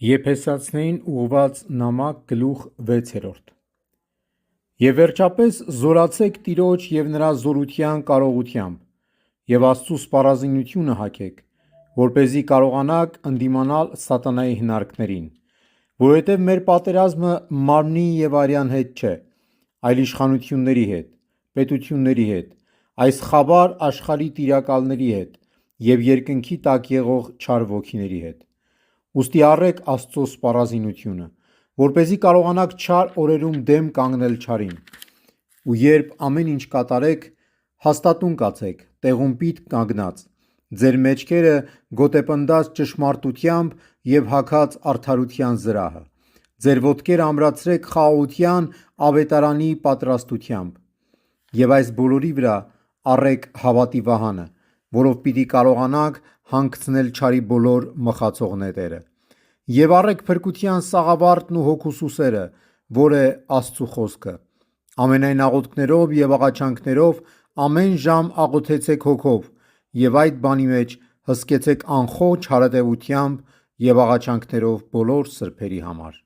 Եփեսացիներին ուղղված նամակ գլուխ 6 Եվ վերջապես զորացեք Տիրոջ և նրա զորության կարողությամբ և Աստծու սպառազինությունը հագեք, որպեսզի կարողանաք ընդդիմանալ սատանայի հնարքներին, որովհետև մեր պատերազմը մարմնի և արյան հետ չէ, այլ իշխանությունների հետ, պետությունների հետ, այս խաբար աշխարհի տիրակալների հետ և երկնքի տակ եղող չար ոգիների հետ։ Ուստի առեք Աստծո սպառազինությունը, որպեսզի կարողանաք չար օրերում դեմ կանգնել չարին, ու երբ ամեն ինչ կատարեք, հաստատուն կացեք, տեղում պիտկ կանգնած, ձեր մեջքերը գոտեպնդած ճշմարտությամբ և հագած արդարության զրահը, ձեր ոտքերը ամրացրեք խաղաղության ավետարանի պատրաստությամբ, և այս բոլորի վրա առեք հավատի վահանը, որով պիտի կարողանաք հանգցնել չարի բոլոր մխացող նետերը, և առեք փրկության սաղավարտն ու հոգու սուսերը, որ է Աստծու խոսքը։ Ամենայն աղոթքներով և աղաչանքներով ամեն ժամ աղոթեցեք հոգով և այդ բանի մեջ հսկեցեք անխոջ հարատևությամբ և աղաչանքներով բոլոր սրբերի համար։